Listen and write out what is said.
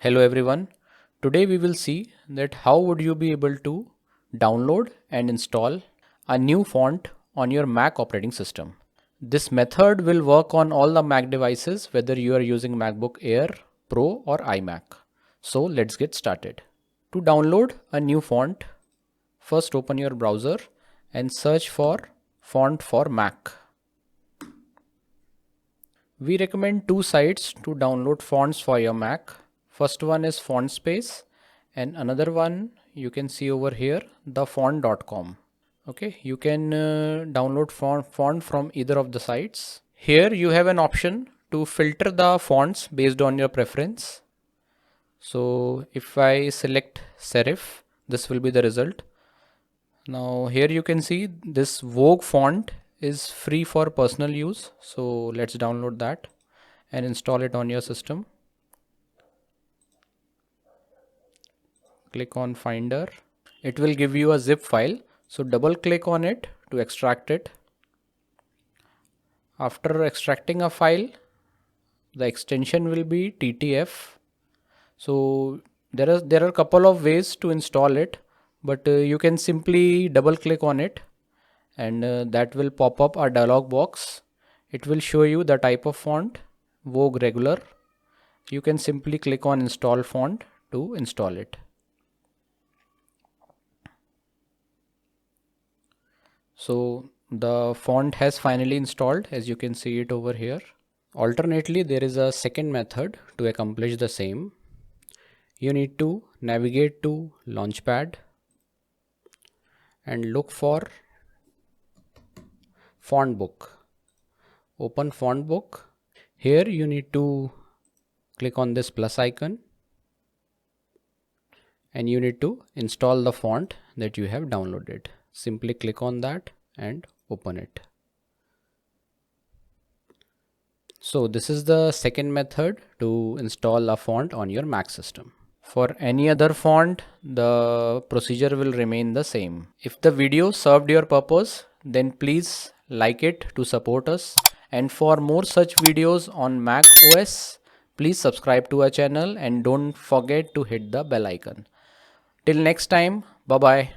Hello everyone. Today we will see that how would you be able to download and install a new font on your Mac operating system. This method will work on all the Mac devices whether you are using Macbook Air, Pro or iMac. So let's get started. To download a new font, first open your browser and search for font for Mac. We recommend two sites to download fonts for your Mac. First one is FontSpace and another one you can see over here, thefont.com. Okay, you can download font from either of the sites. Here you have an option to filter the fonts based on your preference. So if I select serif, this will be the result. Now here you can see this Vogue font is free for personal use. So let's download that and install it on your system. Click on Finder. It will give you a zip file. So double click on it to extract it. After extracting a file, the extension will be TTF. So there are a couple of ways to install it, but you can simply double click on it and that will pop up a dialog box. It will show you the type of font, Vogue regular. You can simply click on install font to install it. So the font has finally installed, as you can see it over here. Alternately, there is a second method to accomplish the same. You need to navigate to Launchpad and look for Font Book. Open Font Book. Here you need to click on this plus icon and you need to install the font that you have downloaded. Simply click on that and open it. So this is the second method to install a font on your Mac system. For any other font, the procedure will remain the same. If the video served your purpose, then please like it to support us. And for more such videos on Mac OS, please subscribe to our channel and don't forget to hit the bell icon. Till next time, bye bye.